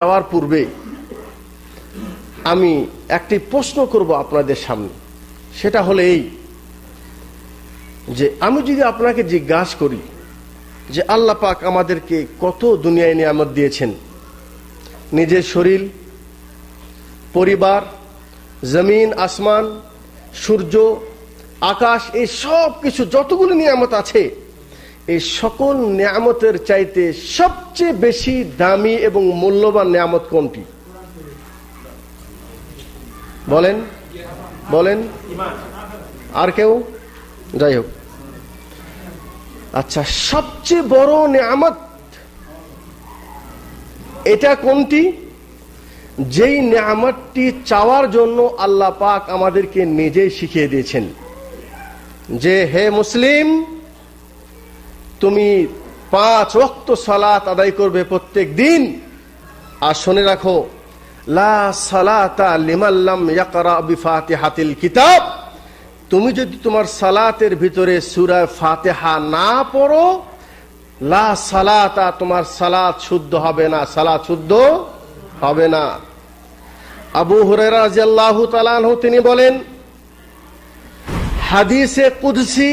যাওয়ার পূর্বে আমি একটি প্রশ্ন করব আপনাদের সামনে। সেটা হলো এই যে আমি যদি আপনাকে জিজ্ঞাসা করি যে আল্লাহ পাক আমাদেরকে কত দুনিয়ায় নিয়ামত দিয়েছেন, নিজের শরীর, পরিবার, জমিন, আসমান, সূর্য, আকাশ, এই সব কিছু যতগুলো নিয়ামত আছে, এই সকল নিয়ামতের চাইতে সবচেয়ে বেশি দামি এবং মূল্যবান নিয়ামত কোনটি? বলেন বলেন। আর কেউ? যাই হোক, আচ্ছা, সবচেয়ে বড় নিয়ামত এটা কোনটি? যেই নিয়ামতটি চাওয়ার জন্য আল্লাহ পাক আমাদেরকে নিজেই শিখিয়ে দিয়েছেন যে হে মুসলিম, তুমি 5 ওয়াক্ত সালাত আদায় করবে প্রত্যেক দিন। আর শুনে রাখো, লা সালাতা লিমান লাম ইয়াকরা বিফাতিহাতিল কিতাব। তুমি যদি তোমার সালাতের ভিতরে সূরা ফাতিহা না পড়ো, লা সালাতা, তোমার সালাত শুদ্ধ হবে না, সালাত শুদ্ধ হবে না। আবু হুরায়রা রাদিয়াল্লাহু তাআলা আনহু তিনি বলেন, হাদিসে কুদসি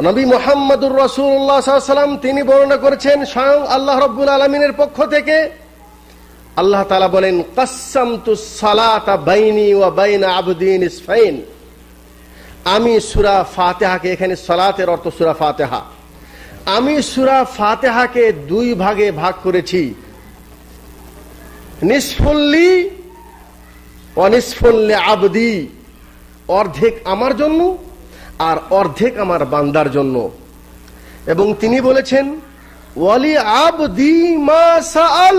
নবী মুহাম্মদুর রাসূলুল্লাহ সাল্লাল্লাহু আলাইহি ওয়াসাল্লাম তিনি বর্ণনা করেছেন স্বয়ং আল্লাহ রাব্বুল আলামিনের পক্ষ থেকে। আল্লাহ তাআলা বলেন, কাসসামতুস সালাতা বাইনি ওয়া বাইনা আবদি নিসফাইন। আমি সূরা ফাতিহাকে, এখানে সালাতের অর্থ সূরা ফাতিহা, আমি সূরা ফাতিহাকে 2 ভাগে ভাগ করেছি, নিসফুল্লি ওয়া নিসফুল্লি আবদি, অর্ধেক আমার জন্য আর অর্ধেক আমার বান্দার জন্য। এবং তিনি বলেছেন, ওয়ালি আবদি মা সাআল,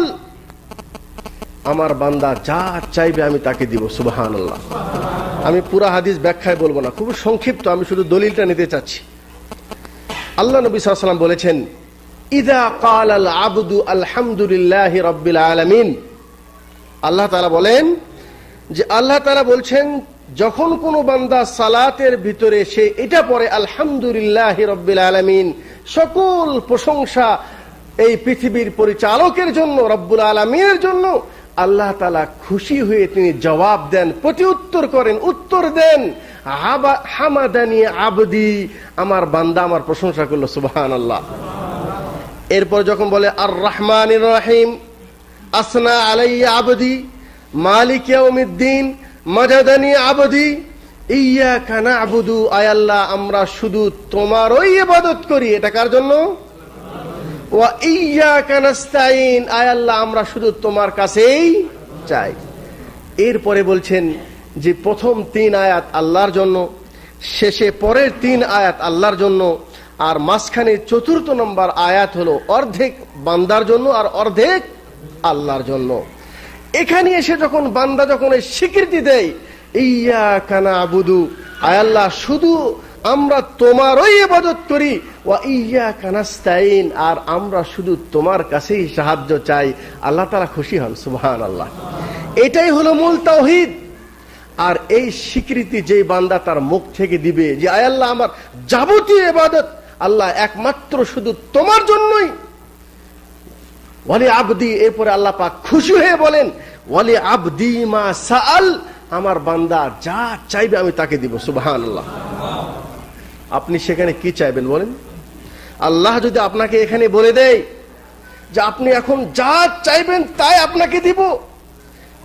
আমার বান্দা যা চাইবে আমি তাকে দিব। সুবহানাল্লাহ। আমি পুরা হাদিস ব্যাখ্যায় বলবো না, খুব সংক্ষিপ্ত, আমি শুধু দলিলটা নিতে চাচ্ছি। আল্লাহ নবী সাল্লাল্লাহু আলাইহি ওয়াসাল্লাম বলেছেন, ইযা ক্বালাল আবদু আলহামদুলিল্লাহি রাব্বিল আলামিন। আল্লাহ তাআলা বলেন যে আল্লাহ তাআলা বলছেন, যখন কোনো বান্দা সালাতের ভিতরে সে এটা পড়ে আলহামদুলিল্লাহি রাব্বিল আলামিন, সকল প্রশংসা এই পৃথিবীর পরিচালকের জন্য, রব্বুল আলামিনের জন্য, আল্লাহ তাআলা খুশি হয়ে তিনি জবাব দেন, প্রতি উত্তর করেন, উত্তর দেন, হামাদানি আবদি, আমার বান্দা আমার প্রশংসা করলো। সুবহানাল্লাহ। এরপর যখন বলে আর রহমানির রহিম, আসনা আলাইয়া আবদি, মালিক ইয়াউমিদ্দিন, মাজাদানি আবদি, ইয়্যাকা না'বুদু, আয় আল্লাহ আমরা শুধু তোমারই ইবাদত করি। এটা কার জন্য? ওয়া ইয়্যাকা নাস্তাইন, আয় আল্লাহ আমরা শুধু তোমার কাছেই চাই। এরপরে বলছেন যে প্রথম 3 আয়াত আল্লাহর জন্য, শেষে পরের 3 আয়াত আল্লাহর জন্য, আর মাঝখানে 4th নম্বর আয়াত হলো অর্ধেক বান্দার জন্য আর অর্ধেক আল্লাহর জন্য। এখানে এসে যখন বান্দা যখন এই স্বীকৃতি দেয়, ইয়্যাকা না'বুদু, আয় আল্লাহ শুধু আমরা তোমারই ইবাদত করি, ওয়া ইয়্যাকা নাস্তাইন, আর আমরা শুধু তোমার কাছেই সাহায্য চাই, আল্লাহ তাআলা খুশি হন। সুবহানাল্লাহ। এটাই হলো মূল তাওহীদ। আর এই স্বীকৃতি যেই বান্দা তার মুখ থেকে দিবে যে আয় আল্লাহ আমার যাবতীয় ইবাদত আল্লাহ একমাত্র শুধু তোমার জন্যই, ওয়ালি আবদি, এরপরে আল্লাহ পাক খুশি হয়ে বলেন, ওয়ালি আবদি মা সাআল, আমার বান্দা যা চাইবে আমি তাকে দিব। সুবহানাল্লাহ। আপনি সেখানে কি চাইবেন বলেন? আল্লাহ যদি আপনাকে এখানে বলে দেয় যে আপনি এখন যা চাইবেন তাই আপনাকে দিব,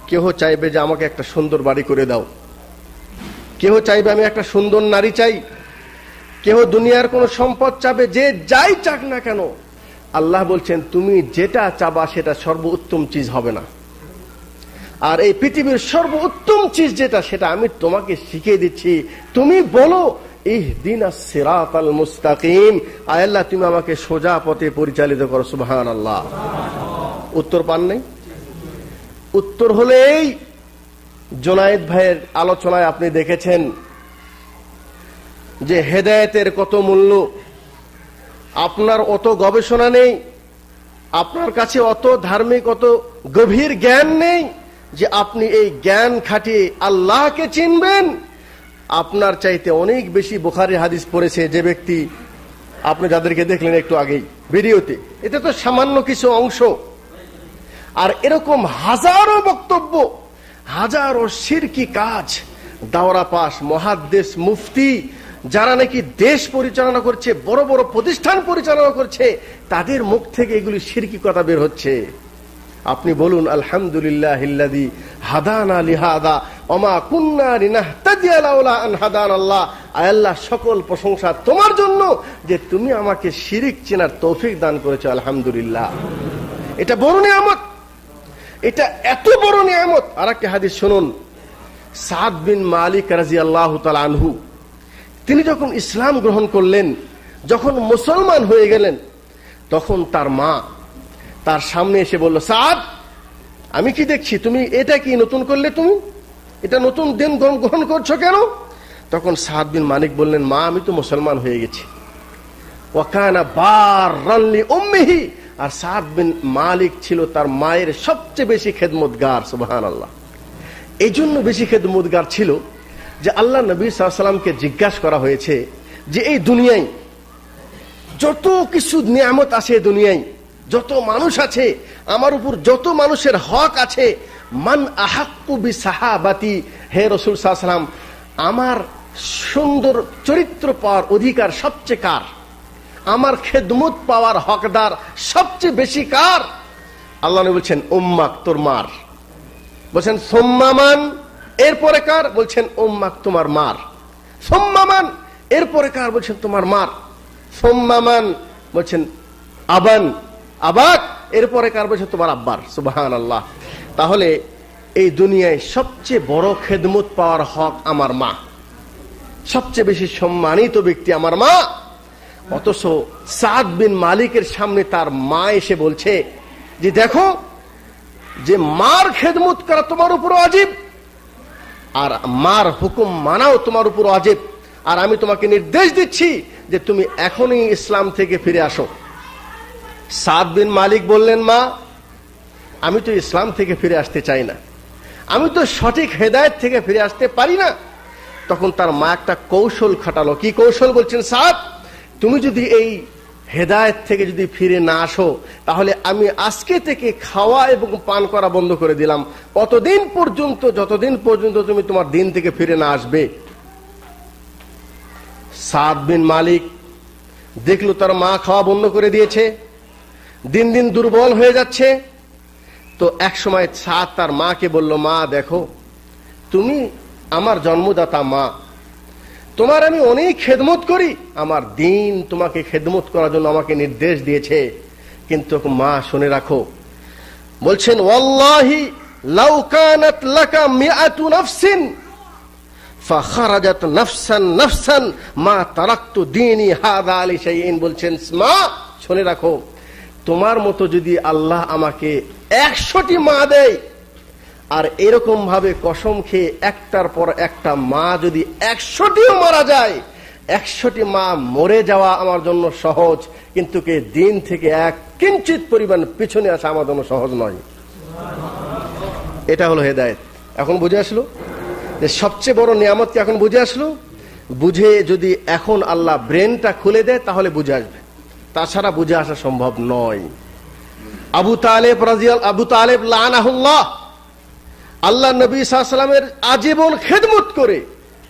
কেউ চাইবে যে আমাকে একটা সুন্দর বাড়ি করে দাও, কেউ চাইবে আমি একটা সুন্দর নারী চাই, কেউ দুনিয়ার কোন সম্পদ চাবে, যে যাই চাক না কেন, আল্লাহ বলছেন তুমি যেটা চাবা সেটা সর্বোত্তম চিজ হবে না। আর এই পৃথিবীর সর্বোত্তম চিজ যেটা, সেটা আমি তোমাকে শিখিয়ে দিচ্ছি। তুমি বলো ইহদিনাস সিরাতাল মুস্তাকিম, আয় আল্লাহ তুমি আমাকে সোজা পথে পরিচালিত করো। সুবহানাল্লাহ। উত্তর পান নাই? উত্তর হলো এই, জুনায়েদ ভাইয়ের আলোচনায় আপনি দেখেছেন যে হেদায়েতের কত মূল্য। আপনার অত গবেষণা নেই, আপনার কাছে অত ধার্মিক, অত গভীর জ্ঞান নেই যে আপনি এই জ্ঞান খাটিয়ে আল্লাহকে চিনবেন। আপনার চাইতে অনেক বেশি বুখারী হাদিস পড়েছে যে ব্যক্তি, আপনি যাদেরকে দেখলেন একটু আগেই ভিডিওতে, এটা তো সামান্য কিছু অংশ। আর এরকম হাজারো বক্তব্য, হাজারো শিরকি কাজ, দাওরা পাস, মুহাদ্দিস, মুফতি যারা নাকি দেশ পরিচালনা করছে, বড় বড় প্রতিষ্ঠান পরিচালনা করছে, তাদের মুখ থেকে এগুলি শিরকি কথা বের হচ্ছে। আপনি বলুন আলহামদুলিল্লাহিল্লাযী হাদানা লিহাদা ওমা কুন্না লিনাহতাদিয়া লাউলা আন হাদানাল্লাহ। আল্লাহ, সকল প্রশংসা তোমার জন্য যে তুমি আমাকে শিরিক চেনার তৌফিক দান করেছো, আলহামদুলিল্লাহ। এটা বড় নিয়ামত, এটা এত বড় নিয়ামত। আরেকটা হাদিস শুনুন, সাদ বিন মালিক রাদিয়াল্লাহু তাআলা আনহু, তিনি যখন ইসলাম গ্রহণ করলেন, যখন মুসলমান হয়ে গেলেন, তখন তার মা তার সামনে এসে বলল, সাদ, আমি কি দেখছি, তুমি এটা কি নতুন করলে, তুমি এটা নতুন দিন গ্রহণ করছো কেন? তখন সাদ বিন মালিক বললেন, মা, আমি তো মুসলমান হয়ে গেছি। ওয়া কানা বাররান লি উম্মিহি, আর সাদ বিন মালিক ছিল তার মায়ের সবচেয়ে বেশি খেদমতগার। সুবহানাল্লাহ। এই জন্য বেশি খেদমতগার ছিল যে আল্লাহ নবী সাল্লাল্লাহু আলাইহি ওয়াসাল্লামকে জিজ্ঞাসা করা হয়েছে যে এই দুনিয়ায় যত কিছু নিয়ামত আছে, দুনিয়ায় যত মানুষ আছে, আমার উপর যত মানুষের হক আছে, মান আহাক্কু বিসাহাবাতি, হে রাসূল সাল্লাল্লাহু আলাইহি ওয়াসাল্লাম, আমার সুন্দর চরিত্র পাওয়ার অধিকার সবচেয়ে কার? আমার খেদমত পাওয়ার হকদার সবচেয়ে বেশি কার? আল্লাহ নবী বলছেন, উম্মাক, তোর মার। বলছেন সুম্মামান, এরপরে কার? বলছেন উম্মাক, তোমার মার। সুম্মামান, এরপরে কার? বলছেন তোমার মার। সুম্মামান, বলছেন আবান, আবাক, এরপরে কার? বলছেন তোমার আব্বার। সুবহানাল্লাহ। তাহলে এই দুনিয়ায় সবচেয়ে বড় খেদমত পাওয়ার হক আমার মা, সবচেয়ে বেশি সম্মানিত ব্যক্তি আমার মা। অথচ সাদ বিন মালিকের সামনে তার মা এসে বলছে যে দেখো, যে মার খেদমত করা তোমার উপর ওয়াজিব, আর মার হুকুম মানাও তোমার উপর ওয়াজিব। আর আমি তোমাকে নির্দেশ দিচ্ছি যে তুমি এখনই ইসলাম থেকে ফিরে আসো। সাদ বিন মালিক বললেন, মা, আমি তো ইসলাম থেকে ফিরে আসতে চাই না, আমি তো সঠিক হেদায়েত থেকে ফিরে আসতে পারি না। তখন তার মা একটা কৌশল খাটালো। কি কৌশল? বলছেন, সাদ, তুমি যদি এই হেদায়েত থেকে যদি ফিরে না আসো, তাহলে আমি আজকে থেকে খাওয়া এবং পান করা বন্ধ করে দিলাম, অতদিন পর্যন্ত, যতদিন পর্যন্ত তুমি তোমার দিন থেকে ফিরে না আসবে। সাদ বিন মালিক দেখলো তার মা খাওয়া বন্ধ করে দিয়েছে, দিন দিন দুর্বল হয়ে যাচ্ছে। তো এক সময় সাদ তার মাকে বলল, মা দেখো, তুমি আমার জন্মদাতা মা, তোমার আমি অনেক খেদমত করি, আমার দিন তোমাকে খেদমত করার জন্য আমাকে নির্দেশ দিয়েছে, কিন্তু মা শুনে রাখো। বলছেন, ওয়াল্লাহি লাউ কানাত লাকা মিআতু নাফসিন ফাখারাজাত নাফসান নাফসান মা তারাকতু দীনি হাযা লি শাইইন। বলছেন, মা শুনে রাখো, তোমার মতো যদি আল্লাহ আমাকে 100টি মা দেয়, আর এরকম ভাবে কসম খেয়ে একটার পর একটা মা যদি 100টিও মারা যায়, 100টি মা মরে যাওয়া আমার জন্য সহজ, কিন্তু কে দিন থেকে এক কিঞ্চিত পরিমাণ পিছনে আসা আমার জন্য সহজ নয়। এটা হলো হেদায়েত। এখন বুঝে আসলো যে সবচেয়ে বড় নিয়ামত কি? এখন বুঝে আসলো। বুঝে যদি এখন আল্লাহ ব্রেনটা খুলে দেয় তাহলে বুঝে আসবে, তাছাড়া বুঝে আসা সম্ভব নয়। আবু তালেব লানাহুল্লাহ, আল্লাহ নবী সাল্লাল্লাহু আলাইহি ওয়াসাল্লামের আজীবন খেদমত করে,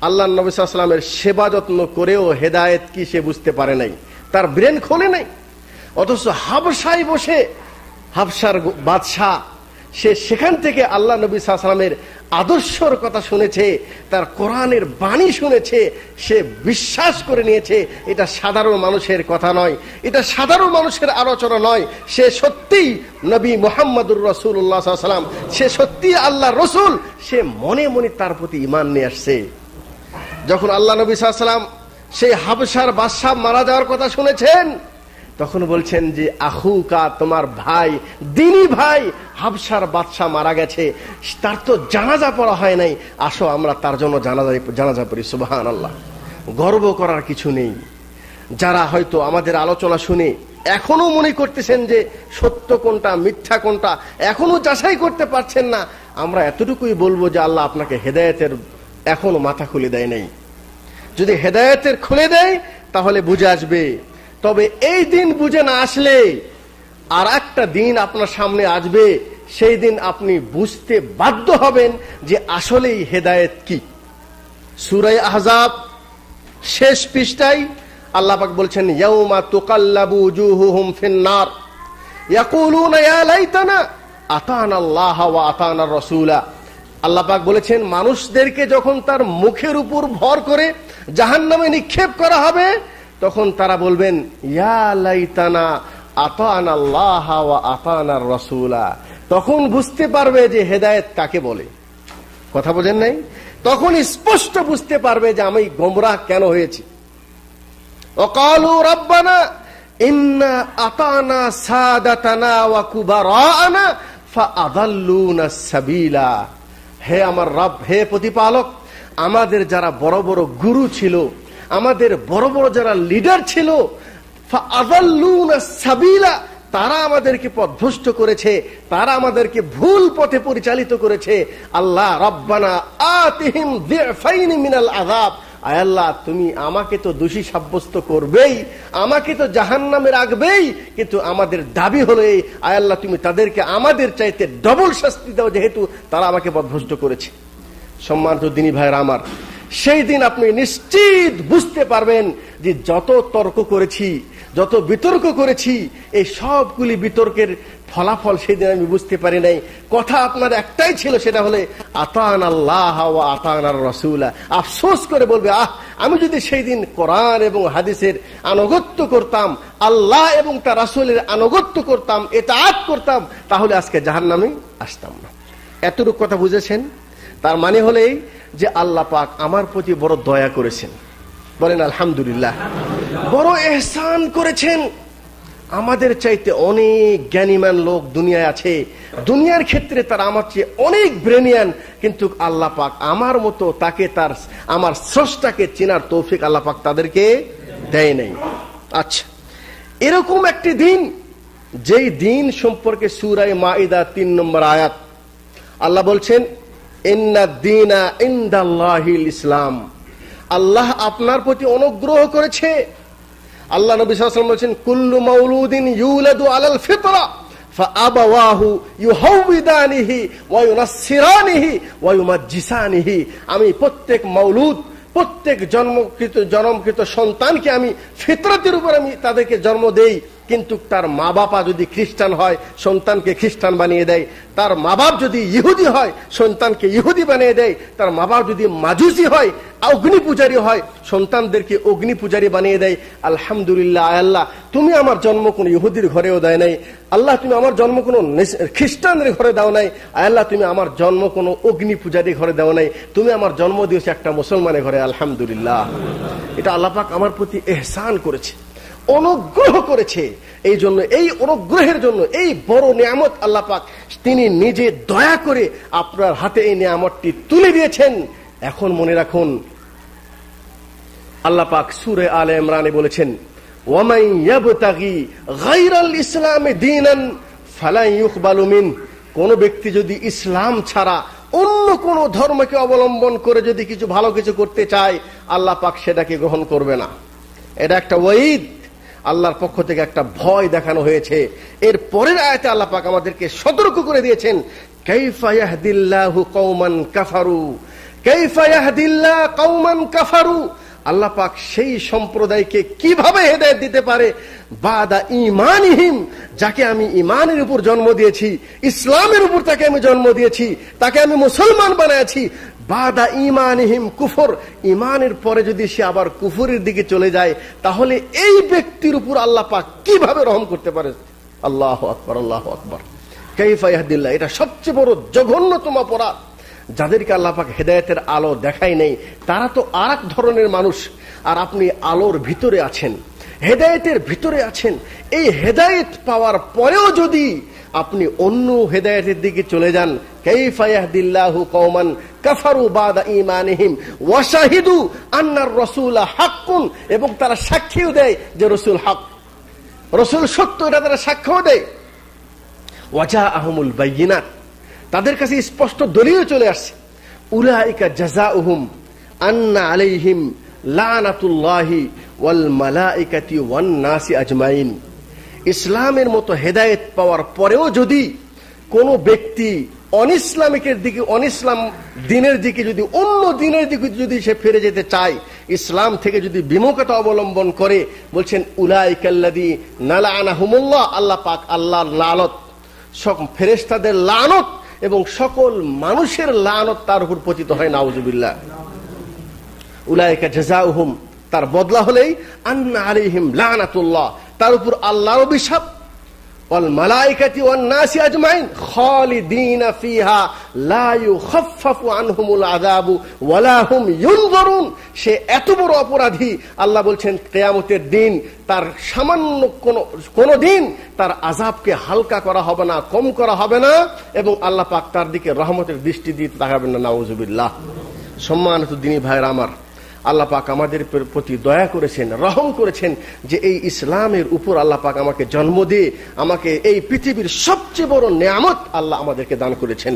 আল্লাহ নবী সাল্লাল্লাহু আলাইহি ওয়াসাল্লামের সেবা যত্ন করেও হেদায়েত কি সে বুঝতে পারে নাই, তার ব্রেন খোলে নাই। অথচ হাবশায় বসে, হাবশার বাদশাহ, সে সেখান থেকে আল্লাহ নবী সাল্লাল্লাহু আলাইহি ওয়াসাল্লামের আদর্শর কথা শুনেছে, তার কোরআনের বাণী শুনেছে, সে বিশ্বাস করে নিয়েছে এটা সাধারণ মানুষের কথা নয়, এটা সাধারণ মানুষের আলোচনা নয়, সে সত্যিই নবী মুহাম্মদুর রাসূলুল্লাহ সাল্লাল্লাহু আলাইহি ওয়াসাল্লাম, সে সত্যিই আল্লাহর রাসূল। সে মনে মনে তার প্রতি ঈমান নিয়ে আসছে। যখন আল্লাহ নবী সাল্লাল্লাহু আলাইহি ওয়াসাল্লাম সেই হাবশার বাদশা মারা যাওয়ার কথা শুনেছেন, তখন বলছেন যে আখুকা, তোমার ভাই, দিনী ভাই হাবশার বাদশা মারা গেছে, তার তো জানাজা পড়া হয় নাই, আসো আমরা তার জন্য জানাজা পড়ি। সুবহানাল্লাহ। গর্ব করার কিছু নেই। যারা হয়তো আমাদের আলোচনা শুনে এখনো মনে করতেছেন যে সত্য কোনটা মিথ্যা কোনটা এখনো যাচাই করতে পারছেন না, আমরা এতটুকুই বলবো যে আল্লাহ আপনাকে হেদায়েতের এখনো মাথা খুলে দেয় নাই। যদি হেদায়েতের খুলে দেয় তাহলে বুঝে আসবে। তবে এই দিন বুঝে না আসলে আর একটা দিন আপনার সামনে আসবে, সেই দিন আপনি বুঝতে বাধ্য হবেন যে আসলেই হেদায়েত কি। সূরা আহজাব শেষ পৃষ্ঠায় আল্লাহ পাক বলছেন, ইয়াউমা তুকাল্লাবু উজুহুহুম ফিন-নার ইয়াকুলুনা ইয়া লাইতানা আতানা আল্লাহ ওয়া আতানা রাসূলা। আল্লাহ পাক বলেছেন, মানুষদেরকে যখন তার মুখের উপর ভর করে জাহান্নামে নিক্ষেপ করা হবে, তখন তারা বলবেন, ইয়া লাইতানা আতানা আল্লাহ ওয়া আতানা রাসূলা। তখন বুঝতে পারবে যে হেদায়েত কাকে বলে। কথা বোঝেন নাই? তখন স্পষ্ট বুঝতে পারবে যে আমি গোমরাহ কেন হয়েছি। ওয়াকালু রাব্বানা ইন্না আতানা সাদাতানা ওয়া কুবারানা ফাআযাল্লুনা সাবিলা। হে আমার রব, হে প্রতিপালক, আমাদের যারা বড় বড় গুরু ছিল, আমাদের বড় বড় যারা লিডার ছিল, ফাআযাল্লুনা সাবিলা, তারা আমাদেরকে পথভ্রষ্ট করেছে, তারা আমাদেরকে ভুল পথে পরিচালিত করেছে। আল্লাহ রব্বানা আতিহিম যিফাইন মিনাল আযাব। আয় আল্লাহ, তুমি আমাকে তো দোষী সাব্যস্ত করবেই, আমাকে তো জাহান্নামে রাখবেই, কিন্তু আমাদের দাবি হলো এই, আয় আল্লাহ তুমি তাদেরকে আমাদের চাইতে ডবল শাস্তি দাও, যেহেতু তারা আমাকে পথভ্রষ্ট করেছে। সম্মানিত দিনী ভাইরা আমার, সেই দিন আপনি নিশ্চিত বুঝতে পারবেন যে যত তর্ক করেছি, যত বিতর্ক করেছি, এই সবগুলি বিতর্কের ফলাফল সেদিন আমি বুঝতে পারি নাই। কথা আপনার একটাই ছিল, সেটা হলে আতান আল্লাহ ওয়া আতানার রাসূলা। আফসোস করে বলবে, আমি যদি সেই দিন কোরআন এবং হাদিসের আনুগত্য করতাম, আল্লাহ এবং তার রাসূলের আনুগত্য করতাম, ইতাআত করতাম, তাহলে আজকে জাহান্নামে আসতাম না। এতটুকু কথা বুঝেছেন? তার মানে হলেই যে আল্লাহ পাক আমার প্রতি বড় দয়া করেছেন। বলেন আলহামদুলিল্লাহ। বড় ইহসান করেছেন। আমাদের চাইতে অনেক জ্ঞানীমান লোক দুনিয়ায় আছে, দুনিয়ার ক্ষেত্রে তারা আমার চেয়ে অনেক ব্রেনিয়ান, কিন্তু আল্লাহ পাক আমার মতো তাকে তার আমার স্রষ্টাকে চেনার তৌফিক আল্লাহ পাক তাদেরকে দেয় নাই। আচ্ছা, এরকম একটি দিন, যেই দিন সম্পর্কে সূরা মাইদা ৩ নম্বর আয়াত আল্লাহ বলছেন, ইন্নাদ দীনা ইনদাল্লাহিল ইসলাম। আল্লাহ আপনার প্রতি অনুগ্রহ করেছে। আল্লাহ নবী সাল্লাল্লাহু আলাইহি ওয়াসাল্লাম বলেছেন, কুল্লু মাউলুদিন ইউলাদু আলাল ফিতরা ফাআবাওয়াহু ইউহাউবিদানিহি ওয়া ইউনাসসিরানিহি ওয়া ইউমাজ্জিসানিহি। আমি প্রত্যেক মাউলুদ, প্রত্যেক জন্মকৃত সন্তানকে আমি ফিতরতের উপর আমি তাদেরকে জন্ম দেই, কিন্তু তার মা বাবা যদি খ্রিস্টান হয়, সন্তানকে খ্রিস্টান বানিয়ে দেয়। তার মা বাপ যদি ইহুদি হয়, সন্তানকে ইহুদি বানিয়ে দেয়। তার মা বাপ যদি মাজুসি হয়, অগ্নি পূজারী হয়, সন্তানদেরকে অগ্নি পূজারী বানিয়ে দেয়। আলহামদুলিল্লাহ, আল্লাহ তুমি আমার জন্ম কোনো ইহুদির ঘরেও দেয় নাই। আল্লাহ তুমি আমার জন্ম কোনো খ্রিস্টানের ঘরে দাও নাই। আল্লাহ তুমি আমার জন্ম কোনো অগ্নি পূজারী ঘরে দাও নাই। তুমি আমার জন্ম দিয়েছো একটা মুসলমানের ঘরে। আলহামদুলিল্লাহ, এটা আল্লাহ পাক আমার প্রতি ইহসান করেছে, অনুগ্রহ করেছে। এই জন্য, এই অনুগ্রহের জন্য, এই বড় নিয়ামত আল্লাহ পাক তিনি নিজে দয়া করে আপনার হাতে এই নিয়ামতটি তুলে দিয়েছেন। এখন মনে রাখুন, আল্লাহ পাক সূরা আলে ইমরানে বলেছেন, ওয়ামান ইয়াবতাগি গায়রাল ইসলামি দীনান ফালা ইউকবালু মিন। কোন ব্যক্তি যদি ইসলাম ছাড়া অন্য কোন ধর্মকে অবলম্বন করে যদি কিছু ভালো কিছু করতে চায়, আল্লাহ পাক সেটাকে গ্রহণ করবে না। এটা একটা ওয়াইদ, আল্লাহর পক্ষ থেকে একটা ভয় দেখানো হয়েছে। এর পরের আয়াতে আল্লাহ পাক আমাদেরকে সতর্ক করে দিয়েছেন, কাইফা ইয়াহদিল্লাহু কওমান কাফারু, কাইফা ইয়াহদিল্লাহু কওমান কাফারু। আল্লাহ পাক সেই সম্প্রদায়কে কিভাবে হেদায়েত দিতে পারে, বাদা ঈমানিহিম, যাকে আমি ঈমানের উপর জন্ম দিয়েছি, ইসলামের উপর তাকে আমি জন্ম দিয়েছি, তাকে আমি মুসলমান বানিয়েছি। বাদা ঈমানিহিম কুফর, ঈমানের পরে যদি সে আবার কুফরের দিকে চলে যায়, তাহলে এই ব্যক্তির উপর আল্লাহ পাক কিভাবে রহম করতে পারে? আল্লাহু আকবার, আল্লাহু আকবার। কাইফা ইয়াহদিল্লাহ, এটা সবচেয়ে বড় জঘন্যতম অপরাধ। যাদেরকে আল্লাহ পাক হেদায়েতের আলো দেখায় নেই, তারা তো আরেক ধরনের মানুষ। আর আপনি আলোর ভিতরে আছেন, হেদায়েতের ভিতরে আছেন। এই হেদায়েত পাওয়ার পরেও যদি আপনি অন্য হেদায়েতের দিকে চলে যান, কাইফা ইয়াহদিল্লাহু কওমান কাফারু বাদা ঈমানিহিম ওয়া শাহিদু আন্নার রাসূলা হাক্কুন, এবং তারা সাক্ষ্যও দেয় যে রাসূল হক, রাসূল সত্য, এটা তারা সাক্ষ্য দেয়। ওয়া জাআহুমুল বাইয়িনাত, তাদের কাছে স্পষ্ট দলিল চলে আসছে। উলাইকা জাযাউহুম আন্না আলাইহিম লানাতুল্লাহি ওয়াল মালাইকাতি ওয়ান নাসি আজমাইন। ইসলামের মতো হেদায়েত পাওয়ার পরেও যদি কোন ব্যক্তি অনিসলামিকের দিকে, অনিসলাম দিনের দিকে যদি, অন্য দিনের দিকে যদি সে ফিরে যেতে চায়, ইসলাম থেকে যদি বিমুখতা অবলম্বন করে, বলছেন উলাইকাল্লাযী নালাআনাহুমুল্লাহ, আল্লাহ পাক আল্লাহর লানত, সব ফেরেশতাদের লানত এবং সকল মানুষের লানত তার উপর পতিত হয়, নাউযুবিল্লাহ। উলাইকা জাযাউহুম, তার বদলা হলেই আন্না আলাইহিম লানাতুল্লাহ, তার উপর আল্লাহর অভিশাপ, ওয়াল মালায়েকাতি ওয়ান নাসি আজমাইন খালিদিনা ফিহা লা ইউখাফফাফু আনহুমুল আযাবু ওয়ালা হুম ইউনজারুন। সে এত বড় অপরাধী, আল্লাহ বলছেন কিয়ামতের দিন তার সামান্য কোন দিন তার আযাবকে হালকা করা হবে না, কম করা হবে না, এবং আল্লাহ পাক তার দিকে রহমতের দৃষ্টি দিয়ে তাকাবেন না, নাউযুবিল্লাহ। সম্মানিত দ্বীনী ভাইরা আমার, আল্লাহ পাক আমাদের প্রতি দয়া করেছেন, রহম করেছেন যে এই ইসলামের উপর আল্লাহ পাক আমাকে জন্ম দিয়ে আমাকে এই পৃথিবীর সবচেয়ে বড় নেয়ামত আল্লাহ আমাদেরকে দান করেছেন।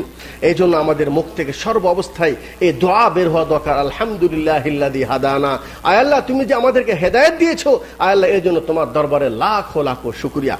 এই জন্য আমাদের মুখ থেকে সর্ব অবস্থায় এই দোয়া বের হওয়া দরকার, আলহামদুলিল্লাহিল্লাযী হাদানা। আয় আল্লাহ, তুমি যে আমাদেরকে হেদায়েত দিয়েছো, আয় আল্লাহ, এর জন্য তোমার দরবারে লাখো লাখো শুকরিয়া।